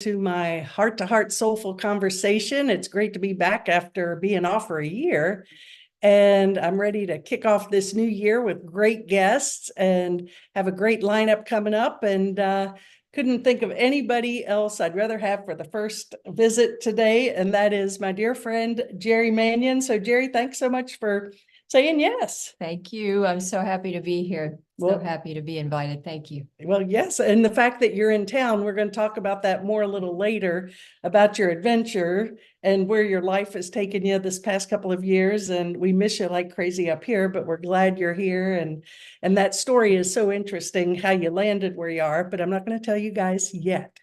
to my heart-to-heart soulful conversation. It's great to be back after being off for a year. And I'm ready to kick off this new year with great guests and have a great lineup coming up. And couldn't think of anybody else I'd rather have for the first visit today. And that is my dear friend, Jerri Mannion. So Jerri, thanks so much for saying yes. Thank you. I'm so happy to be here. Well, so happy to be invited. Thank you. Well, yes. And the fact that you're in town, we're going to talk about that more a little later about your adventure and where your life has taken you this past couple of years. And we miss you like crazy up here, but we're glad you're here. And that story is so interesting, how you landed where you are, but I'm not going to tell you guys yet.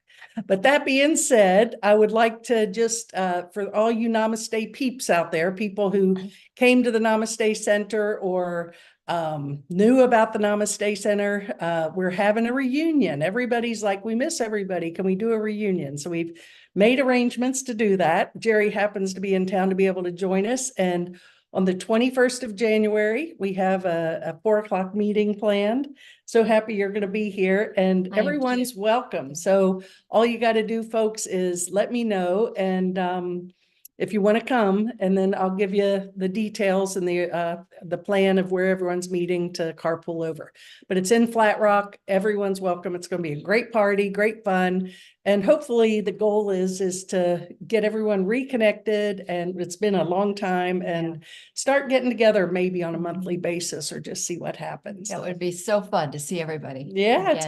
But that being said, I would like to just, for all you Namaste peeps out there, people who came to the Namaste Center or knew about the Namaste Center, we're having a reunion. Everybody's like, we miss everybody. Can we do a reunion? So we've made arrangements to do that. Jerri happens to be in town to be able to join us. And on the 21st of January, we have a 4 o'clock meeting planned. So happy you're going to be here, and everyone's welcome. So all you got to do, folks, is let me know. And if you want to come, and then I'll give you the details and the plan of where everyone's meeting to carpool over. But it's in Flat Rock. Everyone's welcome. It's going to be a great party, great fun. And hopefully the goal is to get everyone reconnected, and it's been a long time, and start getting together maybe on a monthly basis or just see what happens. That would be so fun to see everybody. Yeah, again. it's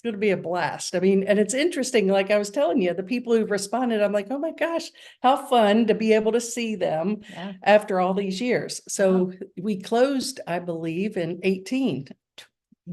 going to be a blast. I mean, and it's interesting, like I was telling you, the people who've responded, I'm like, oh my gosh, how fun to be able to see them after all these years. So we closed, I believe, in 19.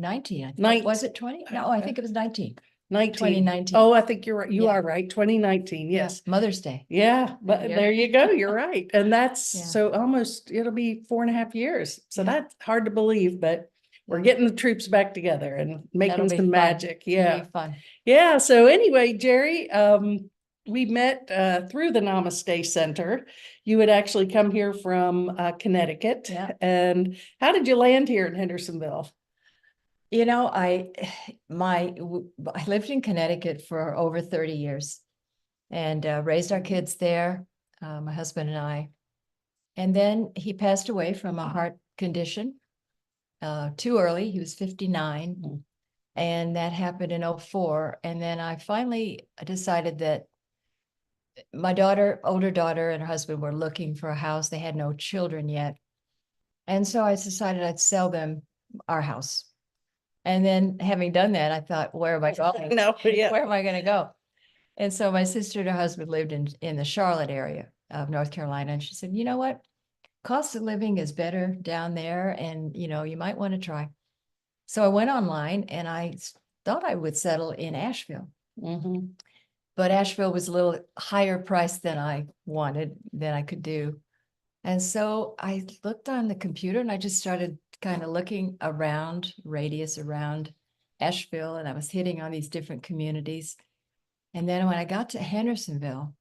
I think. Was it 20? No, I think it was 19. 2019. Oh, I think you're right. You are right. 2019. Yes. Mother's Day. Yeah, but there you go. You're right. And that's so almost, it'll be 4.5 years. So that's hard to believe, but we're getting the troops back together and making some magic. Yeah. It'll be fun. Yeah. So anyway, Jerri, we met through the Namaste Center. You had actually come here from Connecticut. Yeah. And how did you land here in Hendersonville? You know, I lived in Connecticut for over 30 years and raised our kids there, my husband and I. And then he passed away from a heart condition too early. He was 59. And that happened in 2004. And then I finally decided that my older daughter and her husband were looking for a house. They had no children yet. And so I decided I'd sell them our house. And then having done that, I thought, where am I going? Where am I going to go? And so my sister and her husband lived in the Charlotte area of North Carolina. And she said, you know what? Cost of living is better down there. And, you might want to try. So I went online and I thought I would settle in Asheville. But Asheville was a little higher price than I wanted, than I could do. And so I looked on the computer and I just started kind of looking around, radius around Asheville, and I was hitting on these different communities. And then when I got to Hendersonville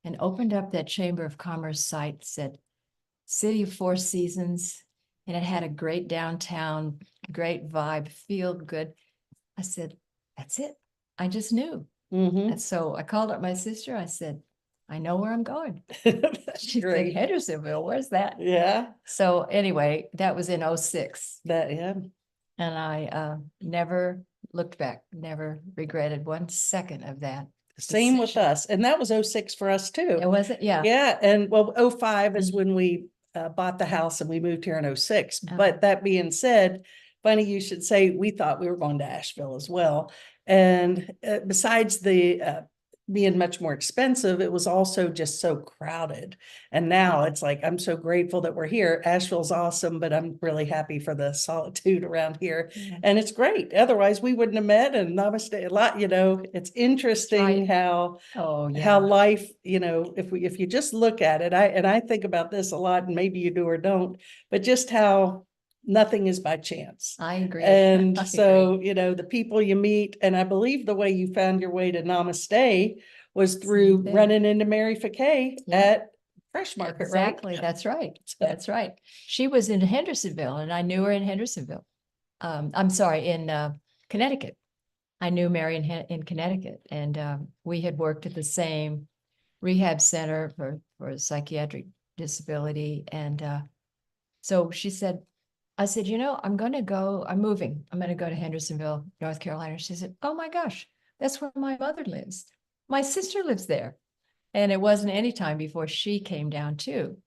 and opened up that Chamber of Commerce site, said City of Four Seasons, and it had a great downtown, great vibe, feel good. I said, that's it. I just knew. And so I called up my sister. I said, I know where I'm going. She said, Hendersonville, where's that? Yeah. So anyway, that was in 2006. And I never looked back, never regretted 1 second of that. Same with us. And that was 2006 for us too. It was it? Yeah. Yeah. And well, 2005 is when we bought the house and we moved here in 2006. But that being said, funny you should say, we thought we were going to Asheville as well. And besides the being much more expensive, it was also just so crowded. And now it's like, I'm so grateful that we're here. Asheville's awesome, but I'm really happy for the solitude around here. And it's great. Otherwise we wouldn't have met. And Namaste a lot, it's interesting how life, if you just look at it, I think about this a lot, and maybe you do or don't, but just how nothing is by chance. I agree. And so, the people you meet, and I believe the way you found your way to Namaste was through running into Mary Fakay at Fresh Market, exactly. Right? That's right. That's right. She was in Hendersonville and I knew her in Hendersonville. I'm sorry, in Connecticut. I knew Marion in Connecticut, and we had worked at the same rehab center for psychiatric disability. And so she said, I said, I'm going to go, I'm moving. I'm going to go to Hendersonville, North Carolina. She said, oh my gosh, that's where my mother lives. My sister lives there. And it wasn't any time before she came down too.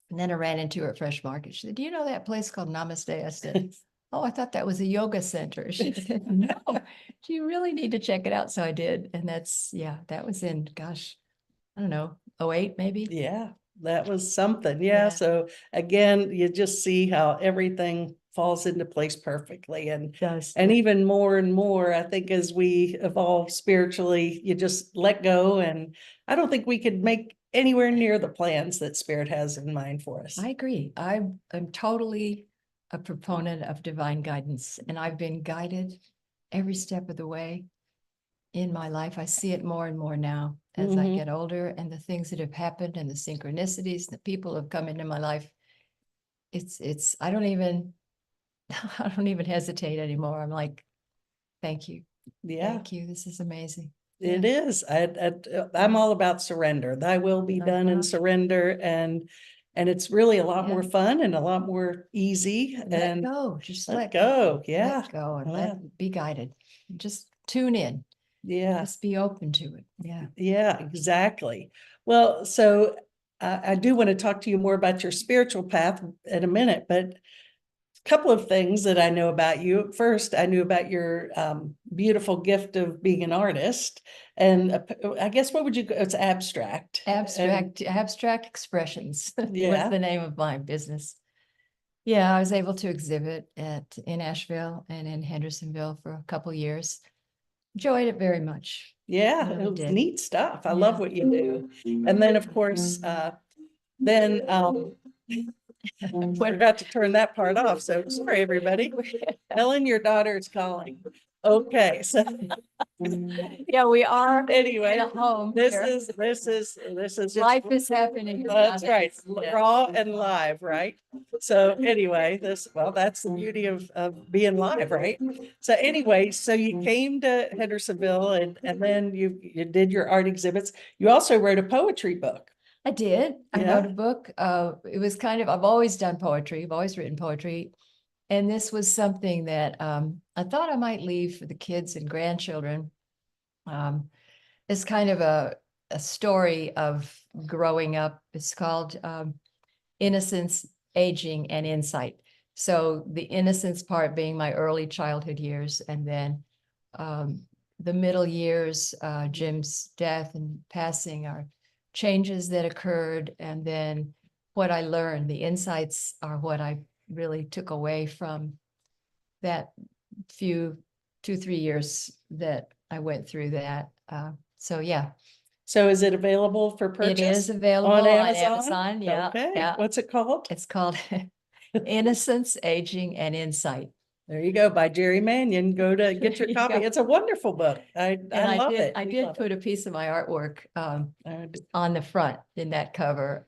And then I ran into her at Fresh Market. She said, do you know that place called Namaste? I said, oh, I thought that was a yoga center. She said, no, you really need to check it out. So I did. And that was in, gosh, I don't know, 08 maybe. Yeah, that was something. Yeah. So again, you just see how everything falls into place perfectly. And even more and more, I think as we evolve spiritually, you just let go. And I don't think we could make anywhere near the plans that Spirit has in mind for us. I agree. I'm totally a proponent of divine guidance, and I've been guided every step of the way in my life. I see it more and more now as I get older, and the things that have happened and the synchronicities, the people have come into my life. I don't even hesitate anymore. I'm like, thank you. Yeah. Thank you. This is amazing. It is. I'm all about surrender. Thy will be done in surrender. And it's really a lot more fun and a lot more easy. Let go. Just let go. Yeah. Let go and be guided. Just tune in. Yeah. Just be open to it. Yeah. Yeah, exactly. Well, so I do want to talk to you more about your spiritual path in a minute, but couple of things that I know about you. First, I knew about your beautiful gift of being an artist. And I guess what would you, it's abstract. Abstract expressions was Yeah. the name of my business. Yeah, I was able to exhibit in Asheville and in Hendersonville for a couple years. Enjoyed it very much. Yeah, Really it was did. neat stuff. I love what you do. And then, of course, then forgot to turn that part off. So sorry, everybody. Ellen, your daughter is calling. Okay, so Yeah, we are anyway, at home. this here. is just Life is happening. that's right, raw and live, right? So anyway, that's the beauty of being live, right? So anyway, so you came to Hendersonville and then you did your art exhibits. You also wrote a poetry book. I did. I Yeah. wrote a book. It was I've always done poetry. I've always written poetry. And this was something that I thought I might leave for the kids and grandchildren. It's kind of a story of growing up. It's called Innocence, Aging, and Insight. So the innocence part being my early childhood years, and then the middle years, Jim's death and passing are changes that occurred, and then what I learned. The insights are what I really took away from that 2-3 years that I went through that. So yeah. So is it available for purchase? It is available on Amazon. Yeah. Okay. Yeah. What's it called? It's called Innocence, Aging, and Insight. There you go, by Jerri Mannion. Go to get your copy. It's a wonderful book. I love it. I did put a piece of my artwork on the front in that cover.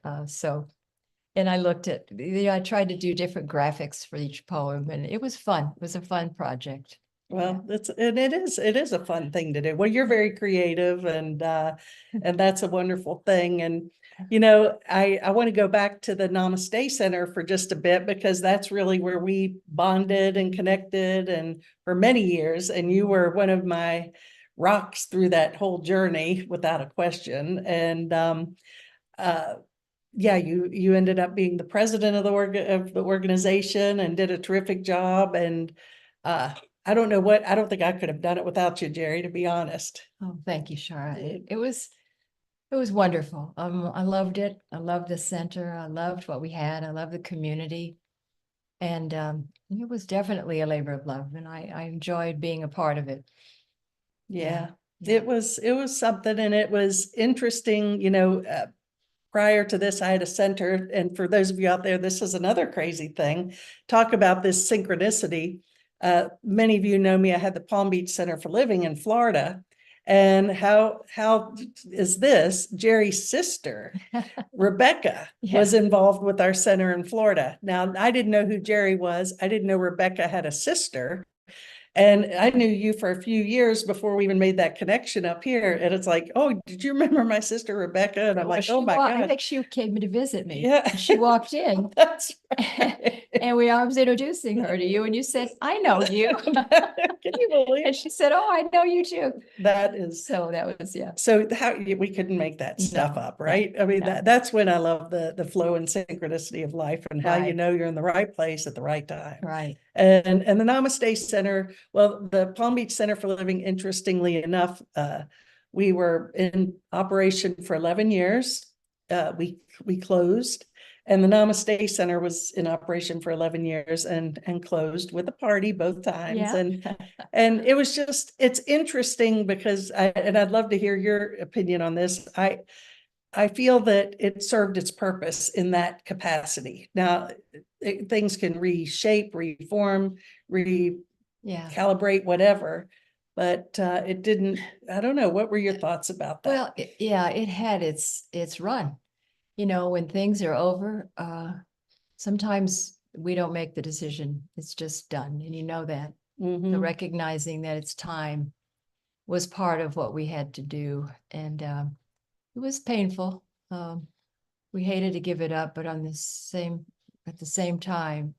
And I looked at, I tried to do different graphics for each poem, and it was fun. It was a fun project. Well, it is a fun thing to do. Well, you're very creative, and that's a wonderful thing. And I want to go back to the Namaste Center for just a bit, because that's really where we bonded and connected and for many years. And you were one of my rocks through that whole journey, without a question. And yeah, you ended up being the president of the organization and did a terrific job. And I don't think I could have done it without you, Jerri, to be honest. Oh, thank you, Shara. It was wonderful. I loved it. I loved the center. I loved what we had. I loved the community. And it was definitely a labor of love, and I enjoyed being a part of it. Yeah. It was something, and it was interesting. Prior to this, I had a center, and for those of you out there, this is another crazy thing. Talk about this synchronicity. Many of you know me. I had the Palm Beach Center for Living in Florida. And how is this? Jerri's sister, Rebecca, was involved with our center in Florida. Now, I didn't know who Jerri was. I didn't know Rebecca had a sister. And I knew you for a few years before we even made that connection up here. And it's like, oh, did you remember my sister Rebecca? And I'm Well, like, oh my I God. think she came to visit me. Yeah. She walked in That's right. and I was introducing her to you, and you said, I know you. Can you believe? And she said, oh, I know you too. That is So that was, yeah. so how we couldn't make that stuff No, up, right? I mean, no. that's when I love the flow and synchronicity of life and how you Right. know you're in the right place at the right time. Right. And the Namaste Center, well, the Palm Beach Center for Living, interestingly enough, we were in operation for 11 years. We closed, and the Namaste Center was in operation for 11 years and closed with a party both times. Yeah. And it was just, it's interesting because I'd love to hear your opinion on this. I feel that it served its purpose in that capacity. Now, things can reshape, reform, Yeah. recalibrate, whatever, but it didn't. I don't know. What were your thoughts about that? Well, yeah, it had its run. You know, when things are over, sometimes we don't make the decision. It's just done, and you know that. So Mhm. recognizing that it's time was part of what we had to do, and it was painful. We hated to give it up, but at the same time,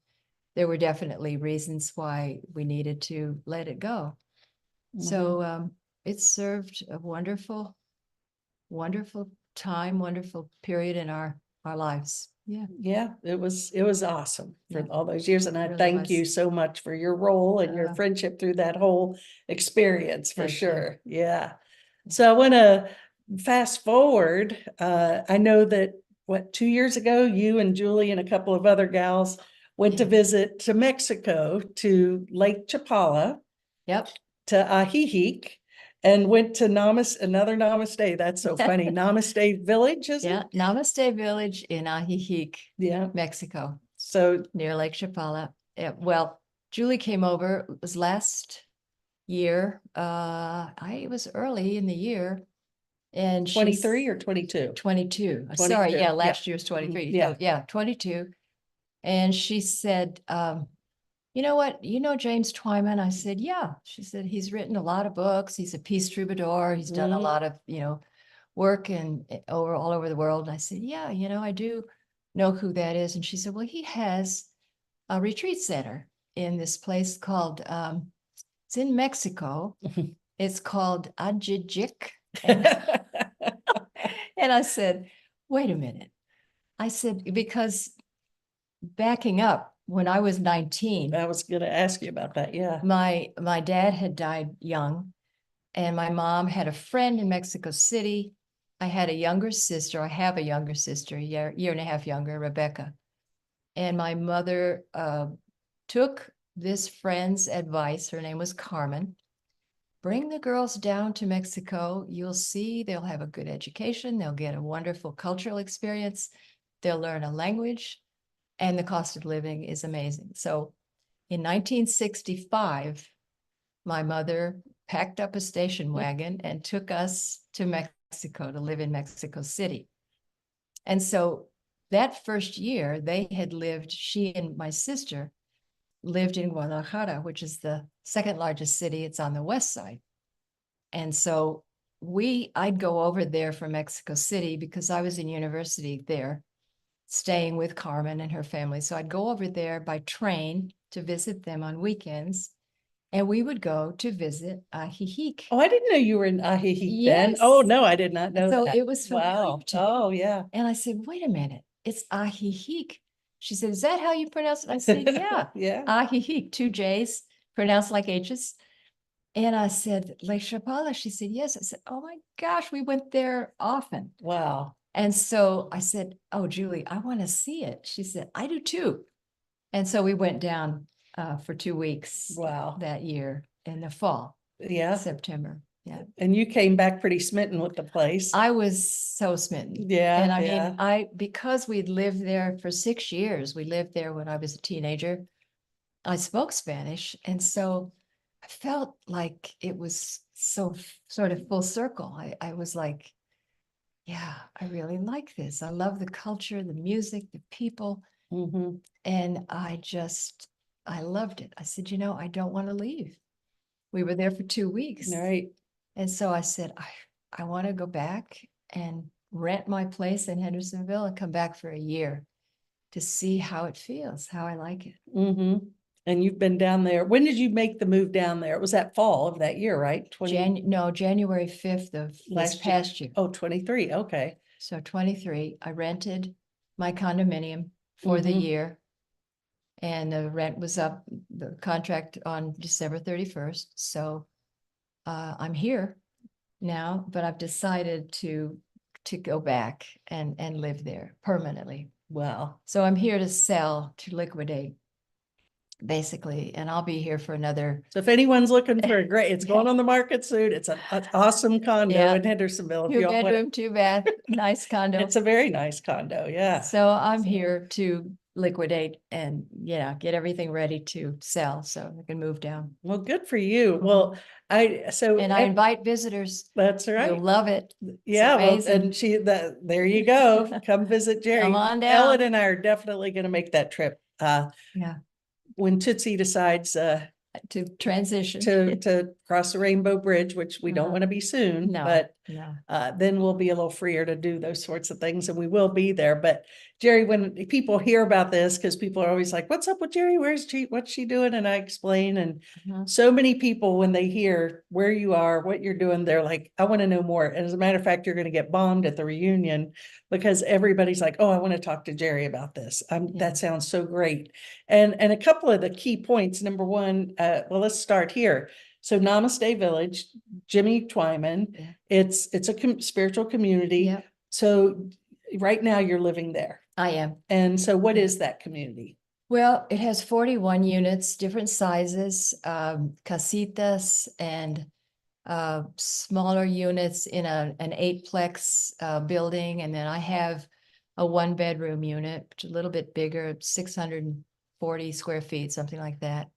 there were definitely reasons why we needed to let it go. So it served a wonderful, wonderful time, wonderful period in our lives. Yeah. Yeah, it was awesome for Yeah. all those years. And I Really thank was. you so much for your role and your friendship through that whole experience, for Thank you. sure. Yeah. So I want to fast forward. I know that 2 years ago, you and Julie and a couple of other gals went to Yeah. visit to Mexico, to Lake Chapala, Yep. to Ajijic, and went to another Namaste. That's so funny. Namaste Village, is Yeah. it? Namaste Village in Ajijic, Yeah. Mexico, So near Lake Chapala. Well, Julie came over, it was last year. It was early in the year. And 23 or 22? 22. 22. Sorry, yeah, Yeah. last year's 23. Yeah. So yeah, 22. And she said, you know what? You know James Twyman? I said, yeah. She said, he's written a lot of books. He's a peace troubadour. He's done a lot of, work and all over the world. And I said, yeah, I do know who that is. And she said, well, he has a retreat center in this place called, it's in Mexico. It's called Ajijic. And, and I said, wait a minute. I said, because backing up, when I was 19, I was going to ask you about that. Yeah. my dad had died young, and my mom had a friend in Mexico City. I had a younger sister. I have a younger sister, a year and a half younger, Rebecca. And my mother took this friend's advice. Her name was Carmen. Bring the girls down to Mexico. You'll see they'll have a good education. They'll get a wonderful cultural experience. They'll learn a language, and the cost of living is amazing. So in 1965, my mother packed up a station wagon and took us to Mexico to live in Mexico City. And so that first year, she and my sister lived in Guadalajara, which is the second largest city. It's on the west side. And so I'd go over there from Mexico City because I was in university there, staying with Carmen and her family. So I'd go over there by train to visit them on weekends. And we would go to visit Ajijic. Oh, I didn't know you were in Ajijic then. Yes. Oh, no, I did not know So that. it was Wow. familiar to me. Oh, yeah. And I said, wait a minute, it's Ajijic. She said, is that how you pronounce it? I said, yeah. Yeah. Ajijic, 2 J's, pronounced like H's. And I said, Lake Chapala. She said, yes. I said, oh my gosh, we went there often. Wow. And so I said, oh, Julie, I want to see it. She said, I do too. And so we went down for 2 weeks. Wow. That year in the fall. Yeah. September. Yeah. And you came back pretty smitten with the place. I was so smitten. Yeah. And I yeah. mean, because we'd lived there for 6 years, we lived there when I was a teenager. I spoke Spanish. And so I felt like it was so sort of full circle. I was like, yeah, I really like this. I love the culture, the music, the people. Mm-hmm. And I loved it. I said, I don't want to leave. We were there for 2 weeks. Right. And so I said, I want to go back and rent my place in Hendersonville and come back for a year to see how it feels, how I like it. Mm-hmm. And you've been down there. When did you make the move down there? It was that fall of that year, right? January 5th of this Last year. past year. Oh, 23. Okay. So 23, I rented my condominium for the Mhm. year. And the rent was up, the contract on December 31st. So I'm here now, but I've decided to go back and live there permanently. Wow. So I'm here to sell, to liquidate, basically, and I'll be here for another. So if anyone's looking for a great, it's going Yeah. on the market soon. It's an awesome condo Yeah. in Hendersonville. If Two you all want, bedroom, 2 bath, nice condo. it's a very nice condo. Yeah. So I'm here to liquidate and, get everything ready to sell so I can move down. Well, good for you. Well, And I invite visitors. that's right. You'll love it. Yeah, well, amazing. and there you go. Come visit Jerri. Come on down. Ellen and I are definitely going to make that trip. Yeah. When Tootsie decides To transition. to cross the Rainbow Bridge, which we don't Uh-huh. want to be soon, No, but no. then we'll be a little freer to do those sorts of things, and we will be there. But Jerri, when people hear about this, because people are always like, "What's up with Jerri? Where's she? What's she doing?" And I explain, and Mhm. so many people, when they hear where you are, what you're doing, they're like, "I want to know more." And as a matter of fact, you're going to get bombed at the reunion because everybody's like, "Oh, I want to talk to Jerri about this." Yeah. That sounds so great. And a couple of the key points. Number one, well, let's start here. So Namaste Village, Jimmy Twyman, Yeah. it's a spiritual community. Yep. So right now you're living there. I am. And so what Yeah. is that community? Well, it has 41 units, different sizes, casitas and smaller units in an 8-plex building. And then I have a 1-bedroom unit, which is a little bit bigger, 640 square feet, something like that.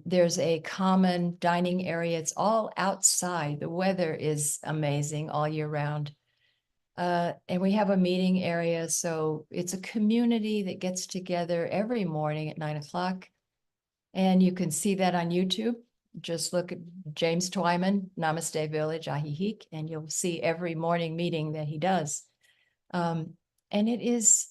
There's a common dining area. It's all outside. The weather is amazing all year round. And we have a meeting area. So it's a community that gets together every morning at 9 o'clock. And you can see that on YouTube. Just look at James Twyman, Namaste Village, Ahihik, and you'll see every morning meeting that he does. And it is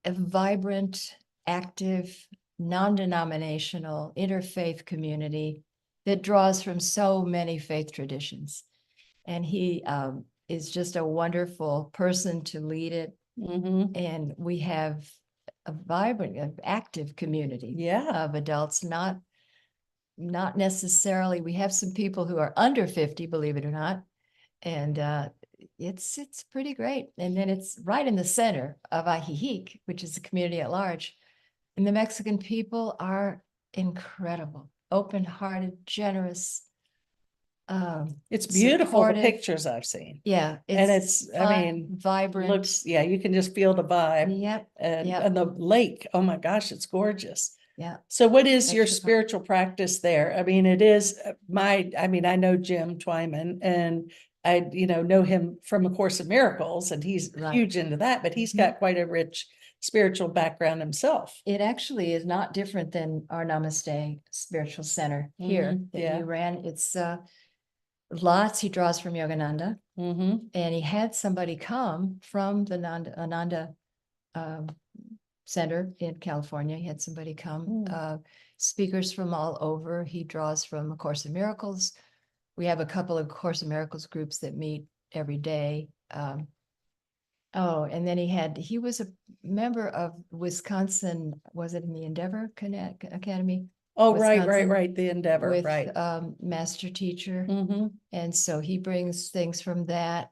a vibrant, active, non-denominational, interfaith community that draws from so many faith traditions. And he is just a wonderful person to lead it. Mm-hmm. And we have a vibrant, active community of adults, not necessarily, we have some people who are under 50, believe it or not. And it's pretty great. And then it's right in the center of Ahihik, which is the community at large. And the Mexican people are incredible, open-hearted, generous. It's beautiful, the supportive. pictures I've seen. Yeah. And it's, fun, I mean, vibrant. looks, yeah, you can just feel the vibe. Yep. And the lake, oh my gosh, it's gorgeous. Yeah. So what is your Extra fun. spiritual practice there? I mean, it is I know Jim Twyman, and I, know him from A Course in Miracles, and he's Right. huge into that, but he's got quite a rich spiritual background himself. It actually is not different than our Namaste Spiritual Center here that you ran. It's lots he draws from Yogananda. And he had somebody come from the Ananda Center in California. He had somebody come, speakers from all over. He draws from A Course in Miracles. We have a couple of Course in Miracles groups that meet every day. And then he was a member of Wisconsin, was it in the Endeavor Academy? Oh, Wisconsin, right. The Endeavor, with, right. master teacher. Mm-hmm. And so he brings things from that.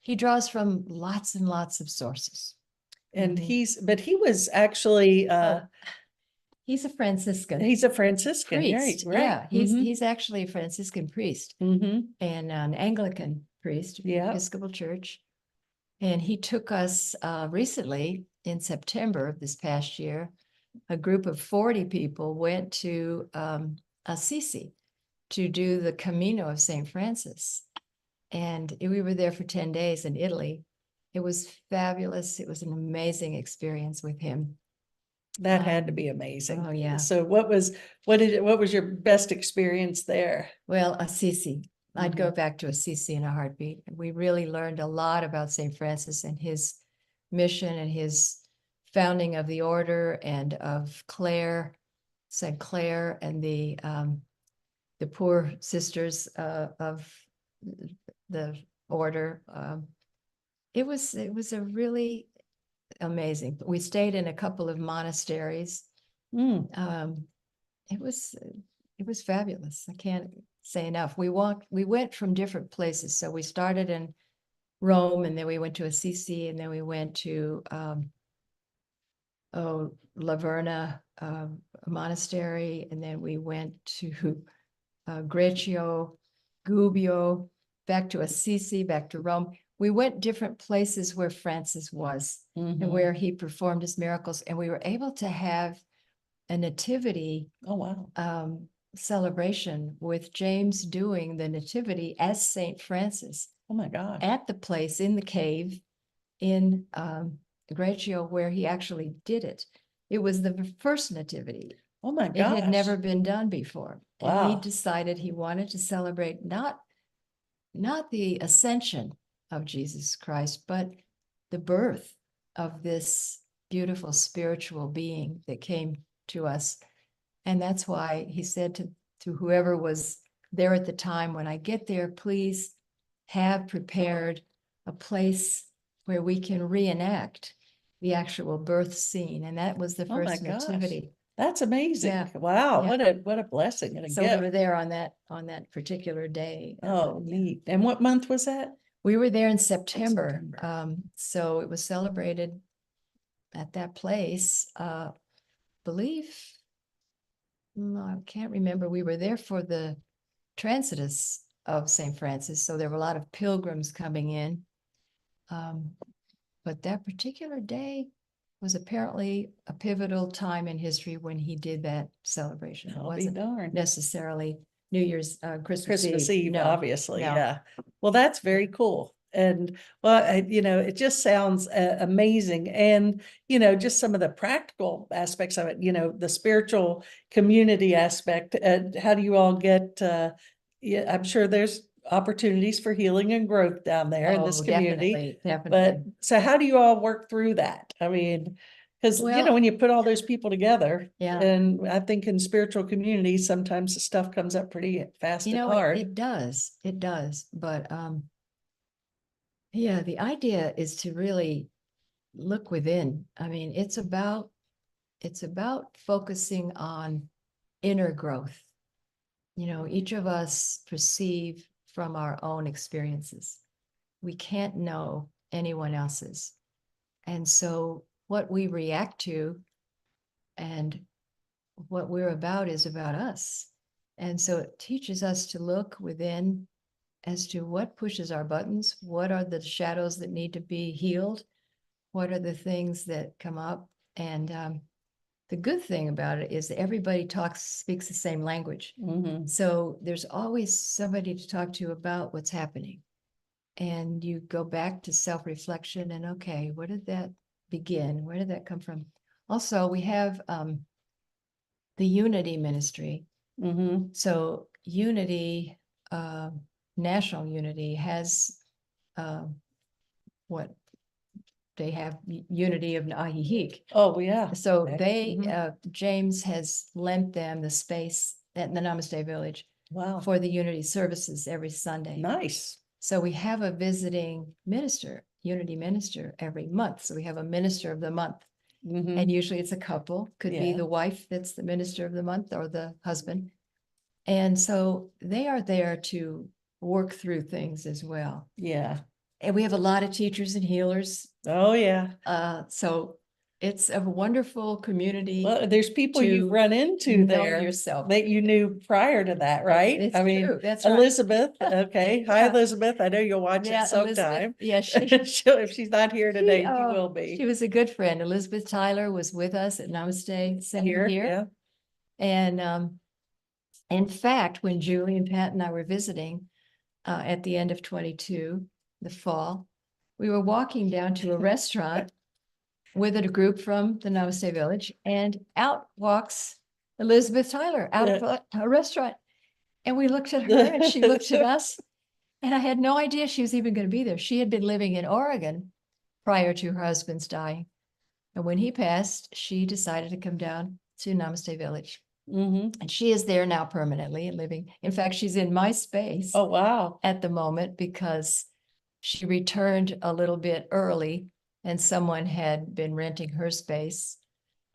He draws from lots and lots of sources. And he was actually, he's a Franciscan. he's a Franciscan, priest. right? Yeah, he's actually a Franciscan priest and an Anglican priest, Episcopal Church. And he took us recently in September of this past year. A group of 40 people went to Assisi to do the Camino of St. Francis. And we were there for 10 days in Italy. It was fabulous. It was an amazing experience with him. That had to be amazing. Oh, yeah. So what was your best experience there? Well, Assisi. I'd go Mhm. back to Assisi in a heartbeat. We really learned a lot about St. Francis and his mission and his founding of the order and of St. Clare, and the poor sisters of the order. It was a really amazing. We stayed in a couple of monasteries. Mm. It was fabulous. I can't say enough. We went from different places. So we started in Rome, and then we went to Assisi, and then we went to Laverna monastery, and then we went to Greccio, Gubbio, back to Assisi, back to Rome. We went different places where Francis was and Mhm. where he performed his miracles, and we were able to have a nativity Oh, wow. celebration with James doing the nativity as Saint Francis Oh, my gosh. at the place in the cave in Greccio where he actually did it. It was the first nativity. Oh, my It had never gosh. been done before. And he Wow. decided he wanted to celebrate not the ascension of Jesus Christ, but the birth of this beautiful spiritual being that came to us. And that's why he said to whoever was there at the time, when I get there, please have prepared a place where we can reenact the actual birth scene. And that was the Oh, my first gosh. nativity. That's amazing. Yeah. Wow. Yeah. What a blessing and a So we were gift. there on that particular day. Oh, neat. And what month was that? We were there in September. September. So it was celebrated at that place. Believe, I can't remember. We were there for the Transitus of St. Francis. So there were a lot of pilgrims coming in. But that particular day was apparently a pivotal time in history when he did that celebration. It I'll be wasn't darned. necessarily New Year's, Christmas Eve, No, obviously, no. yeah. Well, that's very cool. And well, it just sounds amazing. And, just some of the practical aspects of it, the spiritual community aspect. How do you all get, yeah, I'm sure there's opportunities for healing and growth down there in this Oh, community. definitely. But so how do you all work through that? I mean, because, Well, when you put all those people together, yeah, and I think in spiritual communities, sometimes the stuff comes up pretty fast and hard. it does. It does. But yeah, the idea is to really look within. I mean, it's about focusing on inner growth. Each of us perceive from our own experiences. We can't know anyone else's. And so what we react to and what we're about is about us. And so it teaches us to look within as to what pushes our buttons, what are the shadows that need to be healed, what are the things that come up. And the good thing about it is that everybody speaks the same language. Mhm. So there's always somebody to talk to about what's happening. And you go back to self-reflection and, okay, where did that begin? Where did that come from? Also, we have the Unity Ministry. Mhm. So Unity, National Unity has what they have Unity of Nahihik. Oh, yeah. So Okay. they, Mhm. James has lent them the space at the Namaste Village Wow. for the Unity services every Sunday. Nice. So we have a visiting minister, Unity minister every month. So we have a minister of the month. Mhm. And usually it's a couple, could be Yeah. the wife that's the minister of the month or the husband. And so they are there to work through things as well. Yeah. And we have a lot of teachers and healers. Oh, yeah. So it's a wonderful community. Well, there's people you've to run into know there yourself. that you knew prior to that, right? It's I mean, true. That's right. Elizabeth, okay. Hi, Yeah. Elizabeth. I know you'll watch Yeah, it sometime. Yeah, If she's not here today, she will she be was a good friend. Elizabeth Tyler was with us at Namaste Center here. here. And in fact, when Julie and Pat and I were visiting at the end of 22, the fall, we were walking down to a restaurant with a group from the Namaste Village, and out walks Elizabeth Tyler out of a restaurant. And we looked at her and she looked at us, and I had no idea she was even going to be there. She had been living in Oregon prior to her husband's dying. And when he passed, she decided to come down to Namaste Village. And she is there now permanently and living. In fact, she's in my space. Oh, wow. At the moment, because she returned a little bit early and someone had been renting her space.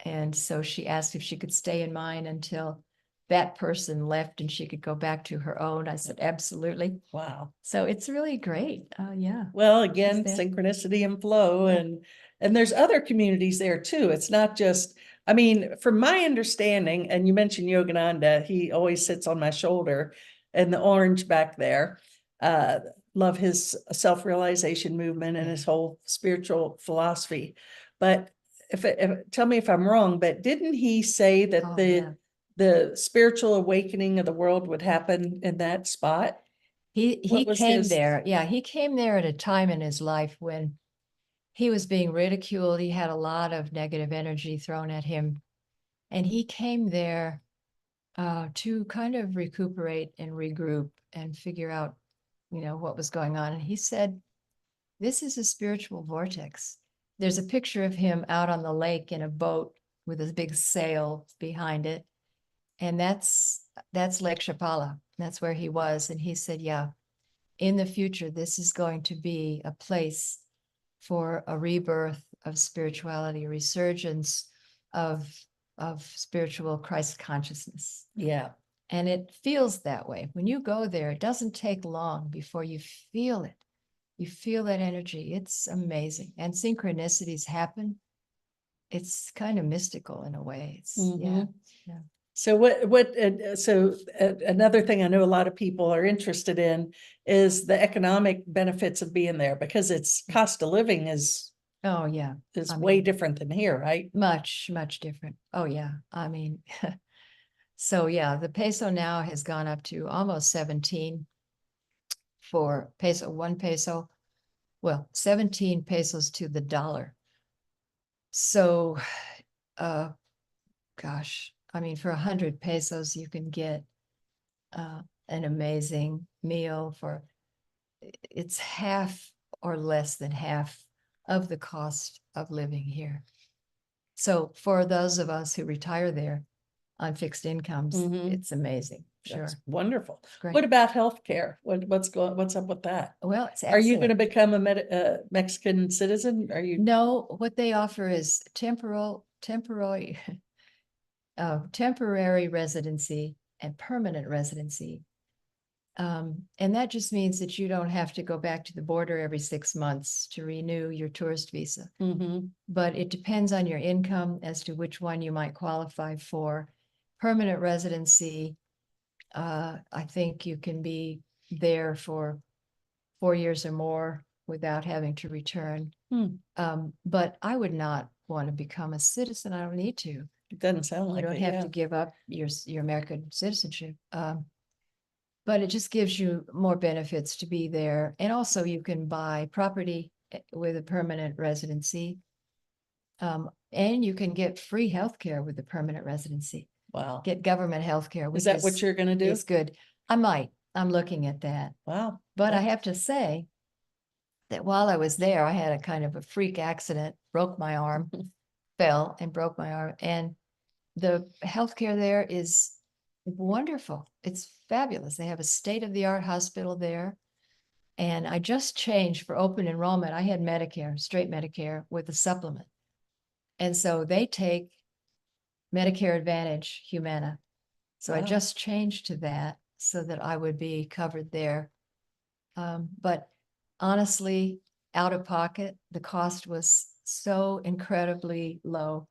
And so she asked if she could stay in mine until that person left and she could go back to her own. I said, absolutely. Wow. So it's really great. Yeah. Well, again, synchronicity and flow, and there's other communities there too. It's not just, I mean, from my understanding, and you mentioned Yogananda, he always sits on my shoulder, and the orange back there. Love his self-realization movement and his whole spiritual philosophy. But if tell me if I'm wrong, but didn't he say that the spiritual awakening of the world would happen in that spot? He came there. Yeah, he came there at a time in his life when he was being ridiculed. He had a lot of negative energy thrown at him. And he came there to kind of recuperate and regroup and figure out, what was going on. And he said, this is a spiritual vortex. There's a picture of him out on the lake in a boat with a big sail behind it. And that's Lake Chapala. That's where he was. And he said, yeah, in the future, this is going to be a place for a rebirth of spirituality, a resurgence of spiritual Christ consciousness. Yeah. And it feels that way. When you go there, it doesn't take long before you feel it. You feel that energy. It's amazing. And synchronicities happen. It's kind of mystical in a way. It's, yeah. So another thing I know a lot of people are interested in is the economic benefits of being there, because its cost of living is way different than here, right? Much, much different. Oh yeah. I mean, so yeah, the peso now has gone up to almost 17 for peso, 1 peso. Well, 17 pesos to the dollar. So, gosh, I mean, for 100 pesos, you can get an amazing meal for, it's half or less than half of the cost of living here. So for those of us who retire there on fixed incomes, it's amazing. Sure. That's wonderful. Great. What about healthcare? What's up with that? Well, it's excellent. Are you going to become a Mexican citizen? Are you? No, what they offer is temporary residency and permanent residency. And that just means that you don't have to go back to the border every 6 months to renew your tourist visa. But it depends on your income as to which one you might qualify for. Permanent residency, I think you can be there for 4 years or more without having to return. But I would not want to become a citizen. I don't need to. It doesn't sound like you don't have to give up your American citizenship. But it just gives you more benefits to be there. And also you can buy property with a permanent residency. And you can get free healthcare with a permanent residency. Wow. Get government healthcare. Is that what you're going to do? It's good. I might. I'm looking at that. Wow. But I have to say that while I was there, I had a kind of a freak accident, broke my arm, fell and broke my arm. And the healthcare there is wonderful. It's fabulous. They have a state-of-the-art hospital there. And I just changed for open enrollment. I had Medicare, straight Medicare with a supplement. And so they take Medicare Advantage, Humana. So I just changed to that so that I would be covered there. But honestly, out of pocket, the cost was so incredibly low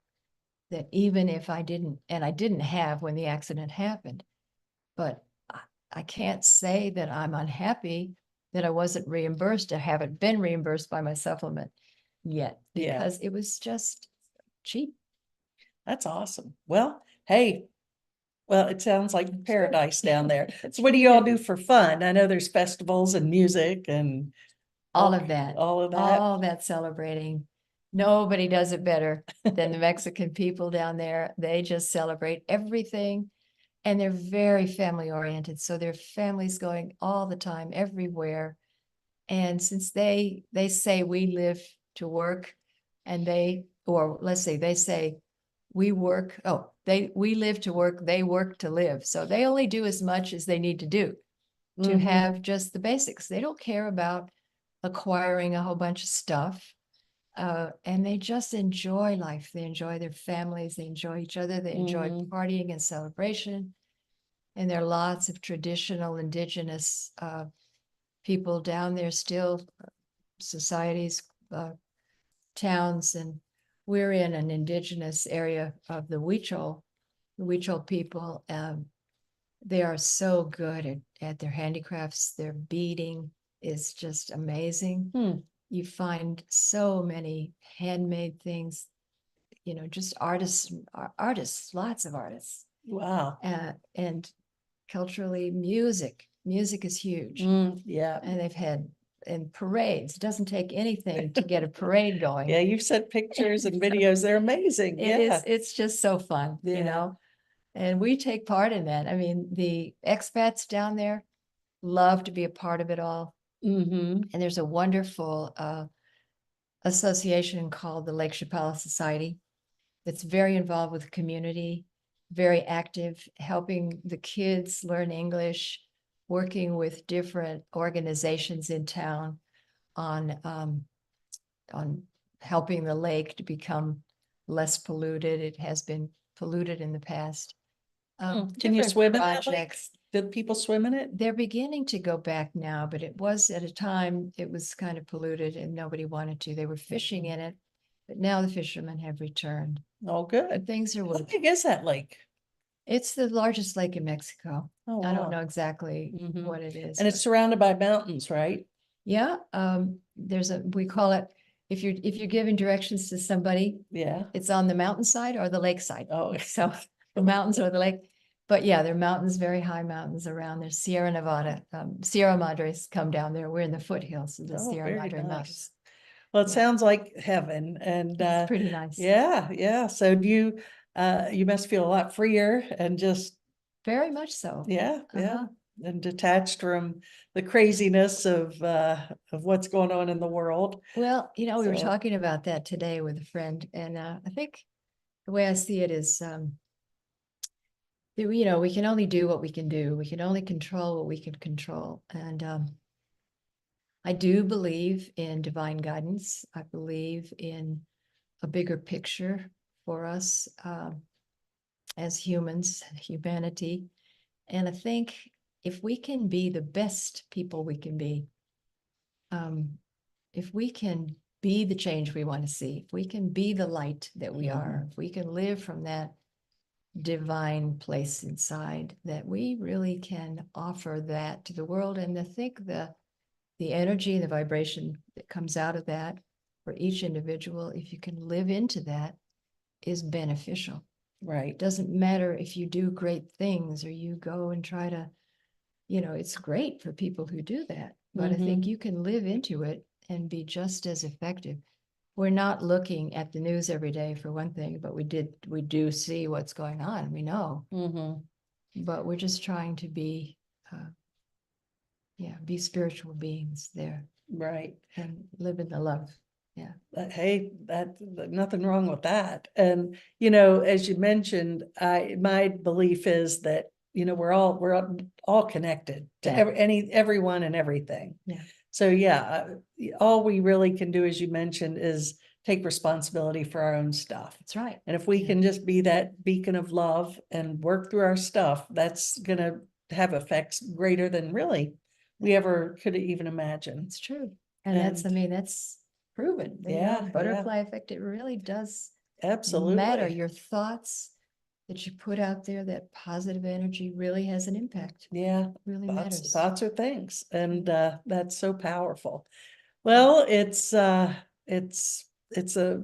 that even if I didn't, and I didn't have when the accident happened, but I can't say that I'm unhappy that I wasn't reimbursed. I haven't been reimbursed by my supplement yet because it was just cheap. That's awesome. Well, hey, it sounds like paradise down there. So what do you all do for fun? I know there's festivals and music and all of that. All of that. All that celebrating. Nobody does it better than the Mexican people down there. They just celebrate everything. And they're very family oriented. So their families going all the time, everywhere. And since they say we live to work, and or let's say they say we work, we live to work, they work to live. So they only do as much as they need to do to Mhm. have just the basics. They don't care about acquiring a whole bunch of stuff. And they just enjoy life. They enjoy their families. They enjoy each other. They enjoy Mhm. partying and celebration. And there are lots of traditional indigenous people down there still, societies, towns, and we're in an indigenous area of the Huichol people. They are so good at their handicrafts. Their beading is just amazing. Hmm. You find so many handmade things, just artists, lots of artists. Wow. And culturally, music is huge. Yeah. And they've had in parades. It doesn't take anything to get a parade going. Yeah, you've sent pictures and videos. They're amazing. Yeah. It's just so fun, Yeah. and we take part in that. I mean, the expats down there love to be a part of it all. Mm-hmm. And there's a wonderful association called the Lake Chapala Society that's very involved with the community, very active, helping the kids learn English, working with different organizations in town on helping the lake to become less polluted. It has been polluted in the past. Can you Different swim in that lake? projects. Did people swim in it? They're beginning to go back now, but it was at a time it was kind of polluted and nobody wanted to. They were fishing in it, but now the fishermen have returned. Oh, And good. things are How working. big is that lake? It's the largest lake in Mexico. Oh, I don't wow. know exactly Mhm. what it is. And it's but- surrounded by mountains, right? Yeah, we call it, if you're giving directions to somebody, Yeah. it's on the mountainside or the lakeside. Oh, So the mountains or the lake. But yeah, there are mountains, very high mountains around there. Sierra Nevada, Sierra Madres come down there. We're in the foothills of the Oh, Sierra very Madre nice. Mountains. Well, it Yeah. sounds like heaven. And It's pretty nice. yeah, yeah. So you must feel a lot freer and just, Very much so. yeah, yeah. Uh-huh. And detached from the craziness of what's going on in the world. Well, we were So- talking about that today with a friend, and I think the way I see it is, we can only do what we can do. We can only control what we can control. And I do believe in divine guidance. I believe in a bigger picture for us as humans, humanity. And I think if we can be the best people we can be, if we can be the change we want to see, if we can be the light that we are, if we can live from that divine place inside, that we really can offer that to the world. And I think the energy and the vibration that comes out of that for each individual, if you can live into that, is beneficial. Right. It doesn't matter if you do great things or you go and try to, it's great for people who do that. But I think you can live into it and be just as effective. We're not looking at the news every day for one thing, but we do see what's going on. We know, but we're just trying to be spiritual beings there. Right. And live in the love. Yeah. Hey, nothing wrong with that. And, as you mentioned, my belief is that, we're all connected to everyone and everything. Yeah. So yeah, all we really can do, as you mentioned, is take responsibility for our own stuff. That's right. And if we Yeah. can just be that beacon of love and work through our stuff, that's gonna have effects greater than really we ever could even imagine. It's true. And that's proven. Yeah, butterfly effect, it really does Absolutely. matter. Your thoughts that you put out there, that positive energy really has an impact. Yeah, It really matters. thoughts are things, and that's so powerful. Well, it's a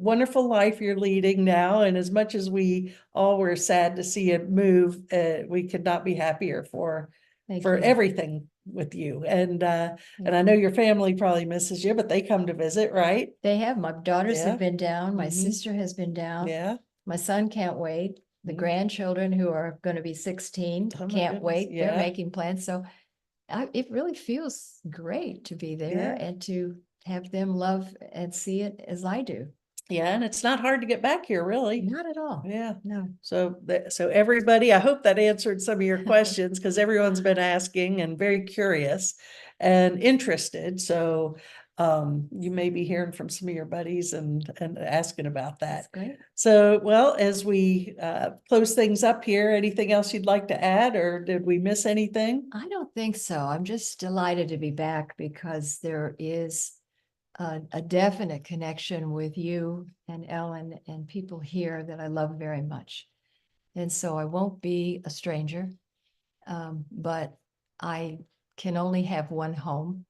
wonderful life you're leading now, and as much as we all were sad to see it move, we could not be happier for Thank for you. everything with you. And I Thank know you. your family probably misses you, but they come to visit, right? They have, my daughters Yeah. have been down, my Mhm. sister has been down. Yeah. My son can't wait. The Mhm. grandchildren who are going to be 16 Oh my can't goodness, wait. They're yeah. making plans. So it really feels great to be there Yeah. and to have them love and see it as I do. Yeah, and it's not hard to get back here, really. Not at all. Yeah. No. So so everybody, I hope that answered some of your questions, because everyone's been asking and very curious and interested. So you may be hearing from some of your buddies and asking about that. That's great. So, well, as we close things up here, anything else you'd like to add, or did we miss anything? I don't think so. I'm just delighted to be back because there is a definite connection with you and Ellen and people here that I love very much. And so I won't be a stranger, but I can only have one home.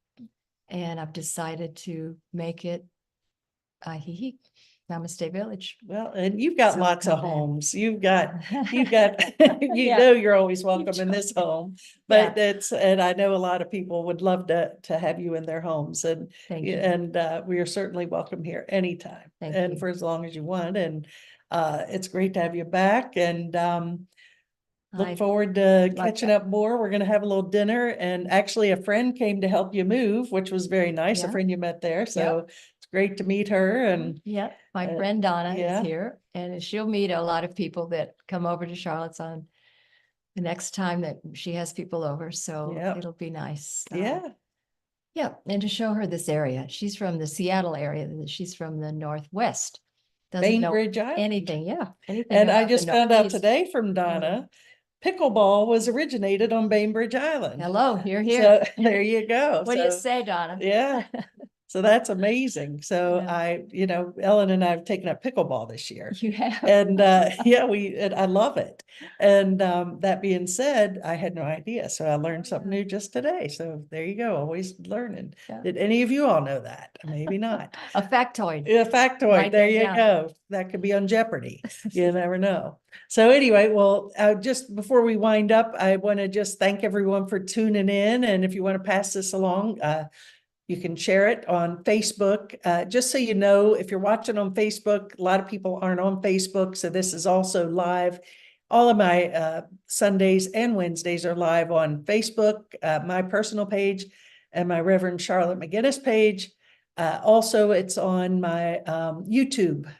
And I've decided to make it Hihi, Namaste Village. Well, and you've got So lots of come back. homes. You've got, you Yeah. know, you're always welcome in this home. But Yeah. and I know a lot of people would love to have you in their homes, and Thank you. and we are certainly welcome here anytime, Thank and you. for as long as you want. And it's great to have you back, and look I forward to like catching that. up more. We're gonna have a little dinner, and actually a friend came to help you move, which was very nice. A Yeah. friend you met there, so it's great to meet her. And Yeah, my friend Donna is yeah. here, and she'll meet a lot of people that come over to Charlotte's on the next time that she has people over. So Yeah. it'll be nice. Yeah. Yeah, and to show her this area. She's from the Seattle area. She's from the Northwest. Doesn't know Bainbridge Island. anything. Yeah, anything. And I about the just found out Northeast. today from Donna, pickleball was originated on Bainbridge Island. Hello, you're here. So there you go. What do you say, Donna? Yeah. So that's amazing. So Yeah. Ellen and I have taken up pickleball this year. You have. And yeah, and I love it. And that being said, I had no idea. So I learned something new just today. So there you go. Always learning. Yeah. Did any of you all know that? Maybe not. A factoid. A factoid. Write There that you down. go. That could be on Jeopardy. You never know. So anyway, well, just before we wind up, I want to just thank everyone for tuning in. And if you want to pass this along, you can share it on Facebook. Just so you know, if you're watching on Facebook, a lot of people aren't on Facebook, so this is also live. All of my Sundays and Wednesdays are live on Facebook, my personal page, and my Reverend Charlotte McGinnis page. Also, it's on my YouTube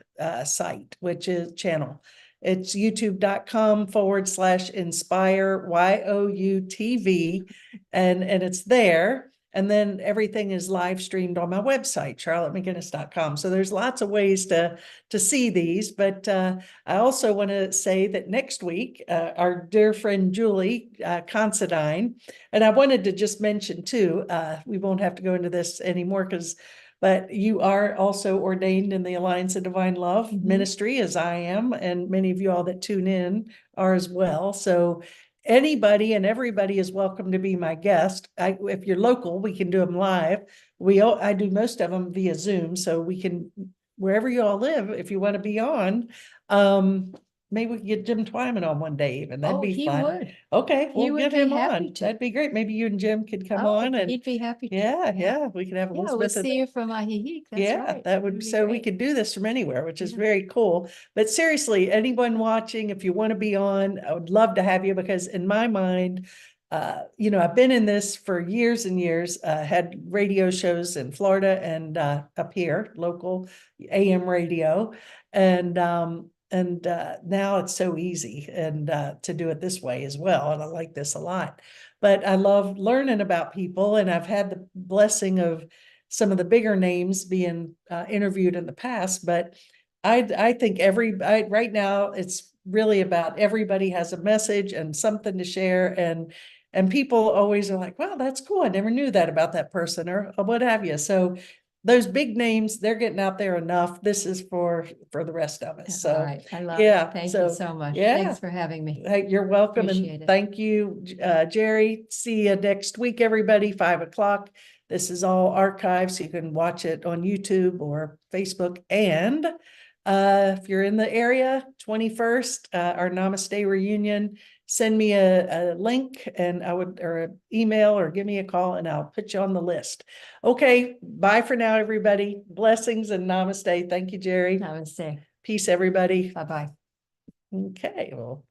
site, which is channel. It's youtube.com/inspire YOUTV, and it's there. And then everything is live streamed on my website, charlottemcginnis.com. So there's lots of ways to see these. But I also want to say that next week, our dear friend Julie Considine, and I wanted to just mention too, we won't have to go into this anymore but you are also ordained in the Alliance of Divine Love ministry, as I am, and many of you all that tune in are as well. So anybody and everybody is welcome to be my guest. If you're local, we can do them live. I do most of them via Zoom, so we can, wherever you all live, if you want to be on, maybe we can get Jim Twyman on one day even. That'd be he fun. would. Okay, He we'll would get be him happy on. to. That'd be great. Maybe you and Jim could come Oh, on, and he'd be happy to. yeah, we could have Yeah, we'll Elizabeth and see you from Ahihik. That's yeah, right. that would, be so we great. could do this from anywhere, which is Yeah. very cool. But seriously, anyone watching, if you want to be on, I would love to have you, because in my mind, I've been in this for years and years, had radio shows in Florida and up here, local AM radio. And now it's so easy and to do it this way as well. And I like this a lot. But I love learning about people, and I've had the blessing of some of the bigger names being interviewed in the past. But I think right now it's really about everybody has a message and something to share, and people always are like, wow, that's cool. I never knew that about that person, or what have you. So those big names, they're getting out there enough. This is for the rest of us. So All right. I love yeah, it. Thank so, you so much. yeah. Thanks for having me. Hey, you're welcome. Appreciate And it. thank you, Jerri. See you next week, everybody, 5:00. This is all archived, so you can watch it on YouTube or Facebook. And If you're in the area, 21st, our Namaste reunion, send me a link and or an email or give me a call and I'll put you on the list. Okay, bye for now, everybody. Blessings and namaste. Thank you, Jerri. Namaste. Peace, everybody. Bye-bye. Okay, well.